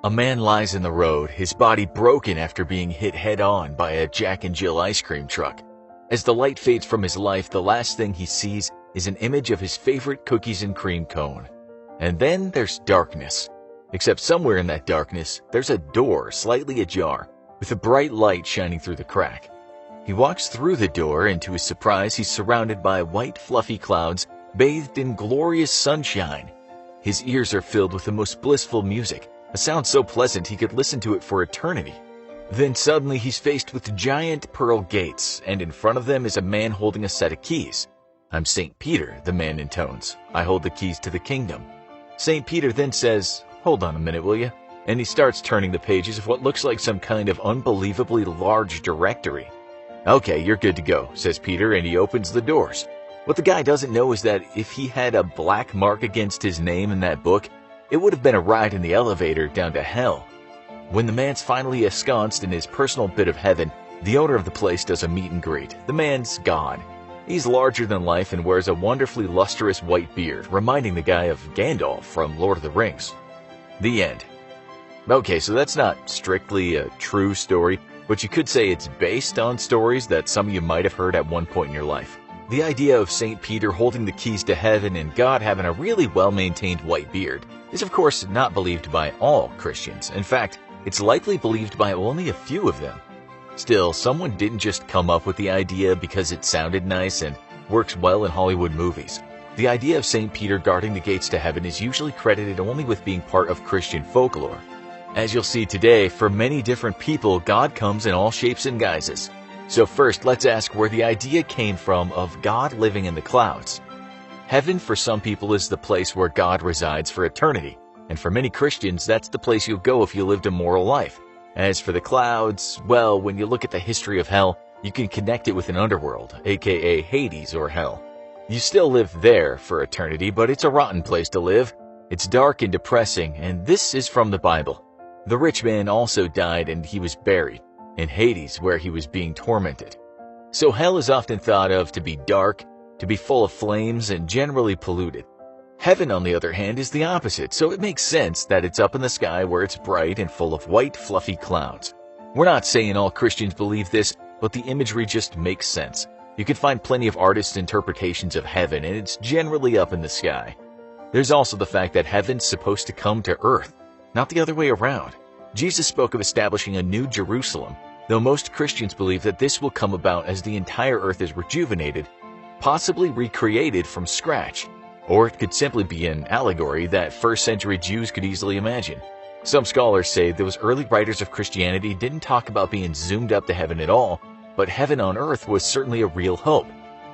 A man lies in the road, his body broken after being hit head-on by a Jack and Jill ice cream truck. As the light fades from his life, the last thing he sees is an image of his favorite cookies and cream cone. And then there's darkness. Except somewhere in that darkness, there's a door slightly ajar, with a bright light shining through the crack. He walks through the door, and to his surprise, he's surrounded by white fluffy clouds, bathed in glorious sunshine. His ears are filled with the most blissful music, a sound so pleasant he could listen to it for eternity. Then suddenly he's faced with giant pearl gates, and in front of them is a man holding a set of keys. "I'm St. Peter," the man intones. "I hold the keys to the kingdom." St. Peter then says, "Hold on a minute, will you?" And he starts turning the pages of what looks like some kind of unbelievably large directory. "Okay, you're good to go," says Peter, and he opens the doors. What the guy doesn't know is that if he had a black mark against his name in that book, it would have been a ride in the elevator down to hell. When the man's finally ensconced in his personal bit of heaven, the owner of the place does a meet and greet. The man's God. He's larger than life and wears a wonderfully lustrous white beard, reminding the guy of Gandalf from Lord of the Rings. The end. Okay, so that's not strictly a true story, but you could say it's based on stories that some of you might have heard at one point in your life. The idea of St. Peter holding the keys to heaven and God having a really well-maintained white beard is of course not believed by all Christians. In fact, it's likely believed by only a few of them. Still, someone didn't just come up with the idea because it sounded nice and works well in Hollywood movies. The idea of St. Peter guarding the gates to heaven is usually credited only with being part of Christian folklore. As you'll see today, for many different people, God comes in all shapes and guises. So first, let's ask where the idea came from of God living in the clouds. Heaven for some people is the place where God resides for eternity, and for many Christians, that's the place you'll go if you lived a moral life. As for the clouds, well, when you look at the history of hell, you can connect it with an underworld, aka Hades or hell. You still live there for eternity, but it's a rotten place to live. It's dark and depressing, and this is from the Bible. The rich man also died and he was buried in Hades, where he was being tormented. So hell is often thought of to be dark, to be full of flames, and generally polluted. Heaven, on the other hand, is the opposite, so it makes sense that it's up in the sky where it's bright and full of white, fluffy clouds. We're not saying all Christians believe this, but the imagery just makes sense. You can find plenty of artists' interpretations of heaven, and it's generally up in the sky. There's also the fact that heaven's supposed to come to earth, not the other way around. Jesus spoke of establishing a new Jerusalem, though most Christians believe that this will come about as the entire earth is rejuvenated, possibly recreated from scratch. Or it could simply be an allegory that first-century Jews could easily imagine. Some scholars say those early writers of Christianity didn't talk about being zoomed up to heaven at all, but heaven on earth was certainly a real hope.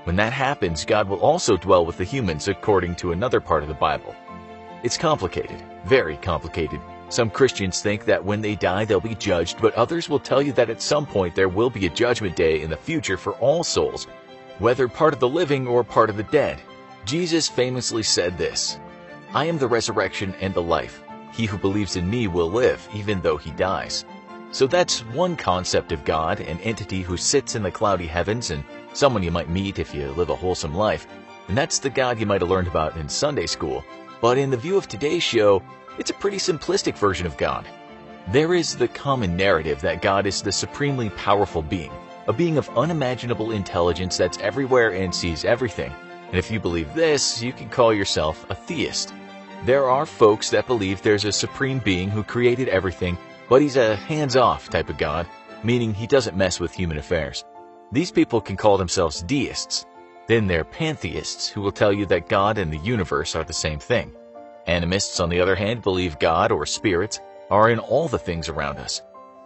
When that happens, God will also dwell with the humans, according to another part of the Bible. It's complicated, very complicated. Some Christians think that when they die they'll be judged, but others will tell you that at some point there will be a judgment day in the future for all souls, whether part of the living or part of the dead. Jesus famously said this, "I am the resurrection and the life. He who believes in me will live, even though he dies." So that's one concept of God, an entity who sits in the cloudy heavens and someone you might meet if you live a wholesome life. And that's the God you might have learned about in Sunday school. But in the view of today's show, it's a pretty simplistic version of God. There is the common narrative that God is the supremely powerful being, a being of unimaginable intelligence that's everywhere and sees everything. And if you believe this, you can call yourself a theist. There are folks that believe there's a supreme being who created everything, but he's a hands-off type of God, meaning he doesn't mess with human affairs. These people can call themselves deists. Then there are pantheists, who will tell you that God and the universe are the same thing. Animists, on the other hand, believe God or spirits are in all the things around us.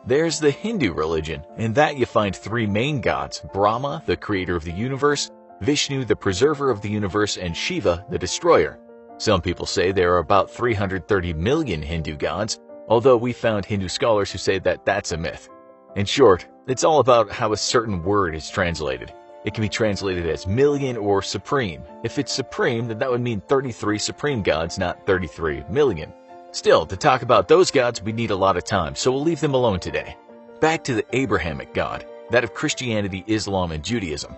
There's the Hindu religion. In that you find three main gods: Brahma, the creator of the universe; Vishnu, the preserver of the universe; and Shiva, the destroyer. Some people say there are about 330 million Hindu gods, although we found Hindu scholars who say that that's a myth. In short, it's all about how a certain word is translated. It can be translated as million or supreme. If it's supreme, then that would mean 33 supreme gods, not 33 million. Still, to talk about those gods, we need a lot of time, so we'll leave them alone today. Back to the Abrahamic God, that of Christianity, Islam, and Judaism.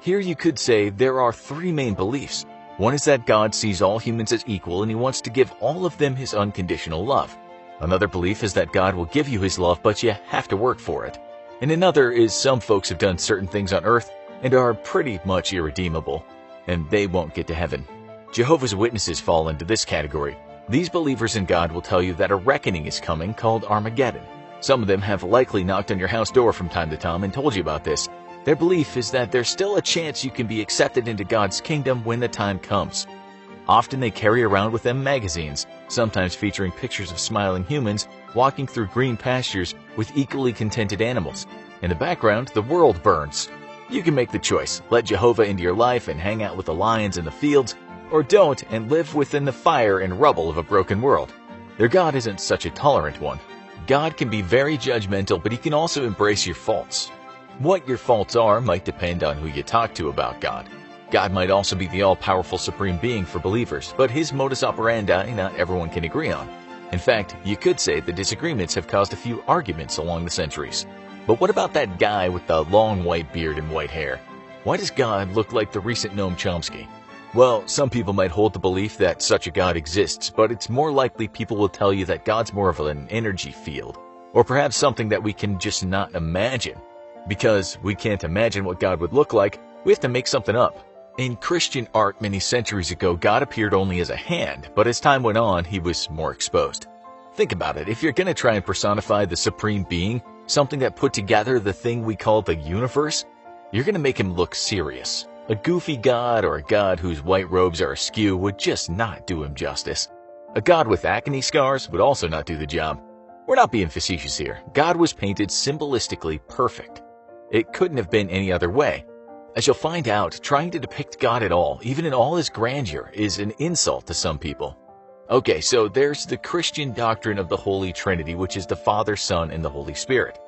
Here you could say there are three main beliefs. One is that God sees all humans as equal and he wants to give all of them his unconditional love. Another belief is that God will give you his love, but you have to work for it. And another is some folks have done certain things on earth and are pretty much irredeemable, and they won't get to heaven. Jehovah's Witnesses fall into this category. These believers in God will tell you that a reckoning is coming called Armageddon. Some of them have likely knocked on your house door from time to time and told you about this. Their belief is that there's still a chance you can be accepted into God's kingdom when the time comes. Often they carry around with them magazines, sometimes featuring pictures of smiling humans walking through green pastures with equally contented animals. In the background, the world burns. You can make the choice. Let Jehovah into your life and hang out with the lions in the fields, or don't and live within the fire and rubble of a broken world. Their God isn't such a tolerant one. God can be very judgmental, but he can also embrace your faults. What your faults are might depend on who you talk to about God. God might also be the all-powerful supreme being for believers, but his modus operandi not everyone can agree on. In fact, you could say the disagreements have caused a few arguments along the centuries. But what about that guy with the long white beard and white hair? Why does God look like the recent Noam Chomsky? Well, some people might hold the belief that such a God exists, but it's more likely people will tell you that God's more of an energy field, or perhaps something that we can just not imagine. Because we can't imagine what God would look like, we have to make something up. In Christian art many centuries ago, God appeared only as a hand, but as time went on, he was more exposed. Think about it. If you're going to try and personify the supreme being, something that put together the thing we call the universe, you're going to make him look serious. A goofy God or a God whose white robes are askew would just not do him justice. A God with acne scars would also not do the job. We're not being facetious here. God was painted symbolistically perfect. It couldn't have been any other way. As you'll find out, trying to depict God at all, even in all his grandeur, is an insult to some people. Okay, so there's the Christian doctrine of the Holy Trinity, which is the Father, Son, and the Holy Spirit.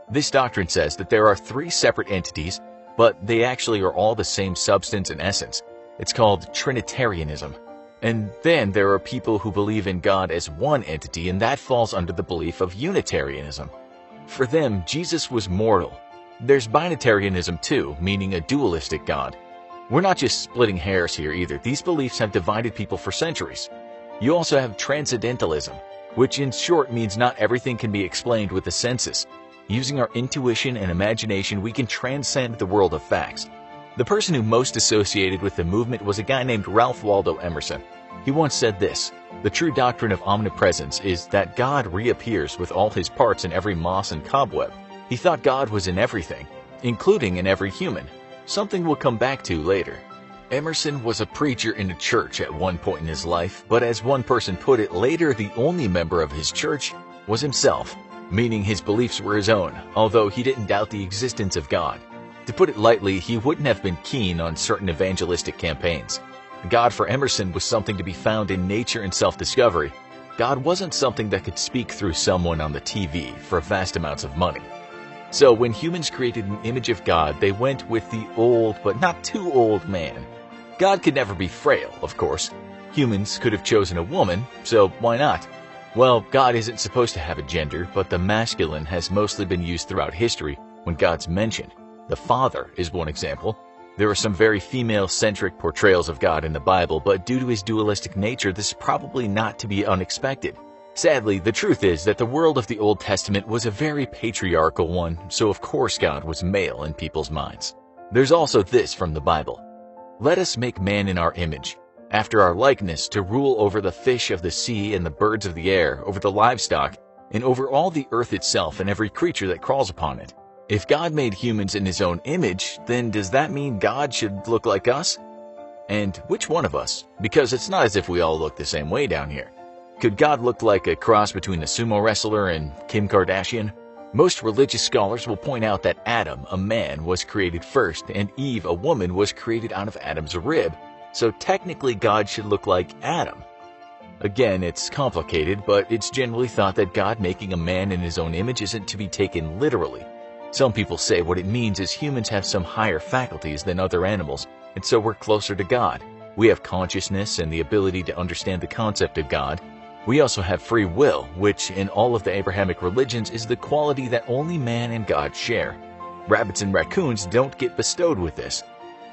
This doctrine says that there are three separate entities, but they actually are all the same substance and essence. It's called Trinitarianism. And then there are people who believe in God as one entity, and that falls under the belief of Unitarianism. For them, Jesus was mortal. There's Binitarianism too, meaning a dualistic God. We're not just splitting hairs here either. These beliefs have divided people for centuries. You also have Transcendentalism, which in short means not everything can be explained with the senses. Using our intuition and imagination, we can transcend the world of facts. The person who most associated with the movement was a guy named Ralph Waldo Emerson. He once said this: "The true doctrine of omnipresence is that God reappears with all his parts in every moss and cobweb." He thought God was in everything, including in every human, something we'll come back to later. Emerson was a preacher in a church at one point in his life, but as one person put it, later the only member of his church was himself, meaning his beliefs were his own, although he didn't doubt the existence of God. To put it lightly, he wouldn't have been keen on certain evangelistic campaigns. God for Emerson was something to be found in nature and self-discovery. God wasn't something that could speak through someone on the TV for vast amounts of money. So when humans created an image of God, they went with the old but not too old man. God could never be frail, of course. Humans could have chosen a woman, so why not? Well, God isn't supposed to have a gender, but the masculine has mostly been used throughout history when God's mentioned. The Father is one example. There are some very female-centric portrayals of God in the Bible, but due to his dualistic nature, this is probably not to be unexpected. Sadly, the truth is that the world of the Old Testament was a very patriarchal one, so of course God was male in people's minds. There's also this from the Bible: "Let us make man in our image, after our likeness, to rule over the fish of the sea and the birds of the air, over the livestock, and over all the earth itself and every creature that crawls upon it." If God made humans in his own image, then does that mean God should look like us? And which one of us? Because it's not as if we all look the same way down here. Could God look like a cross between a sumo wrestler and Kim Kardashian? Most religious scholars will point out that Adam, a man, was created first, and Eve, a woman, was created out of Adam's rib. So technically God should look like Adam. Again, it's complicated, but it's generally thought that God making a man in his own image isn't to be taken literally. Some people say what it means is humans have some higher faculties than other animals, and so we're closer to God. We have consciousness and the ability to understand the concept of God. We also have free will, which in all of the Abrahamic religions is the quality that only man and God share. Rabbits and raccoons don't get bestowed with this.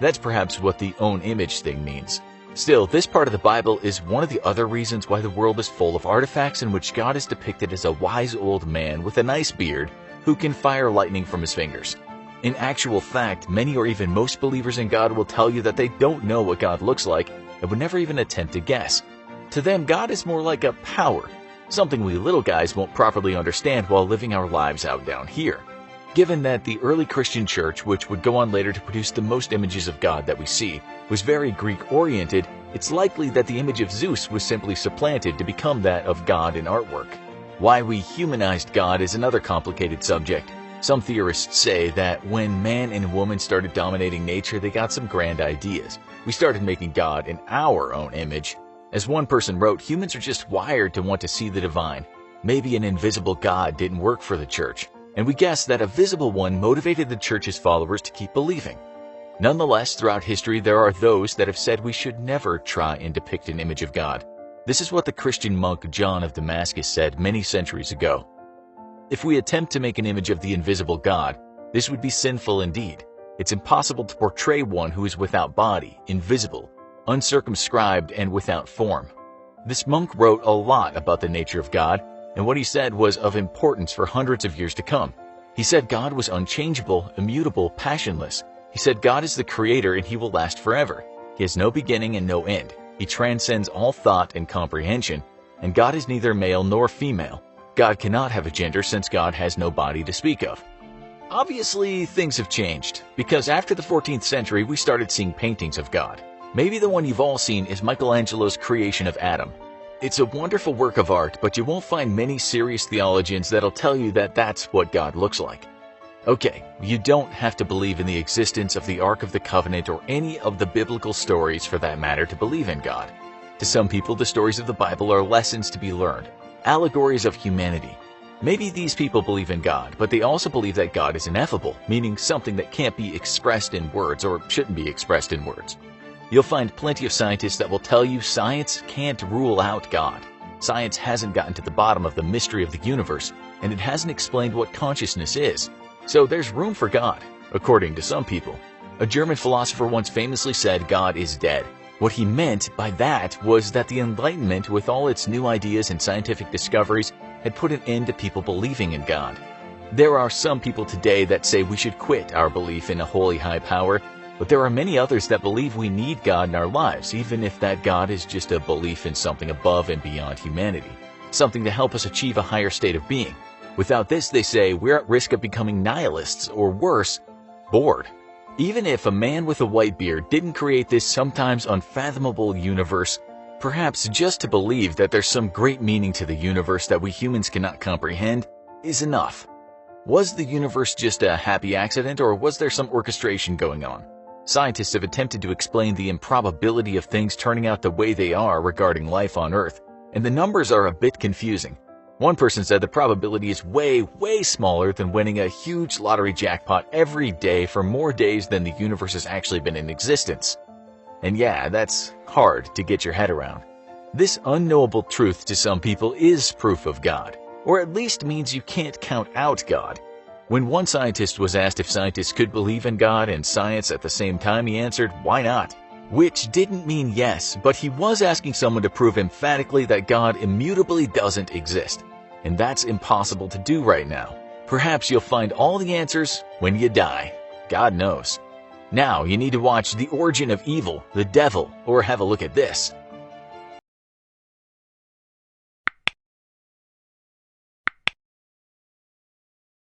That's perhaps what the own image thing means. Still, this part of the Bible is one of the other reasons why the world is full of artifacts in which God is depicted as a wise old man with a nice beard who can fire lightning from his fingers. In actual fact, many or even most believers in God will tell you that they don't know what God looks like and would never even attempt to guess. To them, God is more like a power, something we little guys won't properly understand while living our lives out down here. Given that the early Christian church, which would go on later to produce the most images of God that we see, was very Greek-oriented, it's likely that the image of Zeus was simply supplanted to become that of God in artwork. Why we humanized God is another complicated subject. Some theorists say that when man and woman started dominating nature, they got some grand ideas. We started making God in our own image. As one person wrote, humans are just wired to want to see the divine. Maybe an invisible God didn't work for the church, and we guess that a visible one motivated the church's followers to keep believing. Nonetheless, throughout history, there are those that have said we should never try and depict an image of God. This is what the Christian monk John of Damascus said many centuries ago. If we attempt to make an image of the invisible God, this would be sinful indeed. It's impossible to portray one who is without body, invisible, uncircumscribed, and without form. This monk wrote a lot about the nature of God, and what he said was of importance for hundreds of years to come. He said God was unchangeable, immutable, passionless. He said God is the creator and he will last forever. He has no beginning and no end. He transcends all thought and comprehension, and God is neither male nor female. God cannot have a gender since God has no body to speak of. Obviously, things have changed, because after the 14th century we started seeing paintings of God. Maybe the one you've all seen is Michelangelo's creation of Adam. It's a wonderful work of art, but you won't find many serious theologians that'll tell you that that's what God looks like. Okay, you don't have to believe in the existence of the Ark of the Covenant or any of the biblical stories for that matter to believe in God. To some people, the stories of the Bible are lessons to be learned, allegories of humanity. Maybe these people believe in God, but they also believe that God is ineffable, meaning something that can't be expressed in words or shouldn't be expressed in words. You'll find plenty of scientists that will tell you science can't rule out God. Science hasn't gotten to the bottom of the mystery of the universe, and it hasn't explained what consciousness is. So there's room for God, according to some people. A German philosopher once famously said God is dead. What he meant by that was that the Enlightenment, with all its new ideas and scientific discoveries, had put an end to people believing in God. There are some people today that say we should quit our belief in a holy high power, but there are many others that believe we need God in our lives, even if that God is just a belief in something above and beyond humanity, something to help us achieve a higher state of being. Without this, they say, we're at risk of becoming nihilists, or worse, bored. Even if a man with a white beard didn't create this sometimes unfathomable universe, perhaps just to believe that there's some great meaning to the universe that we humans cannot comprehend is enough. Was the universe just a happy accident, or was there some orchestration going on? Scientists have attempted to explain the improbability of things turning out the way they are regarding life on Earth, and the numbers are a bit confusing. One person said the probability is way, way smaller than winning a huge lottery jackpot every day for more days than the universe has actually been in existence. And yeah, that's hard to get your head around. This unknowable truth to some people is proof of God, or at least means you can't count out God. When one scientist was asked if scientists could believe in God and science at the same time, he answered, "Why not?" Which didn't mean yes, but he was asking someone to prove emphatically that God immutably doesn't exist. And that's impossible to do right now. Perhaps you'll find all the answers when you die. God knows. Now you need to watch The Origin of Evil, the Devil, or have a look at this.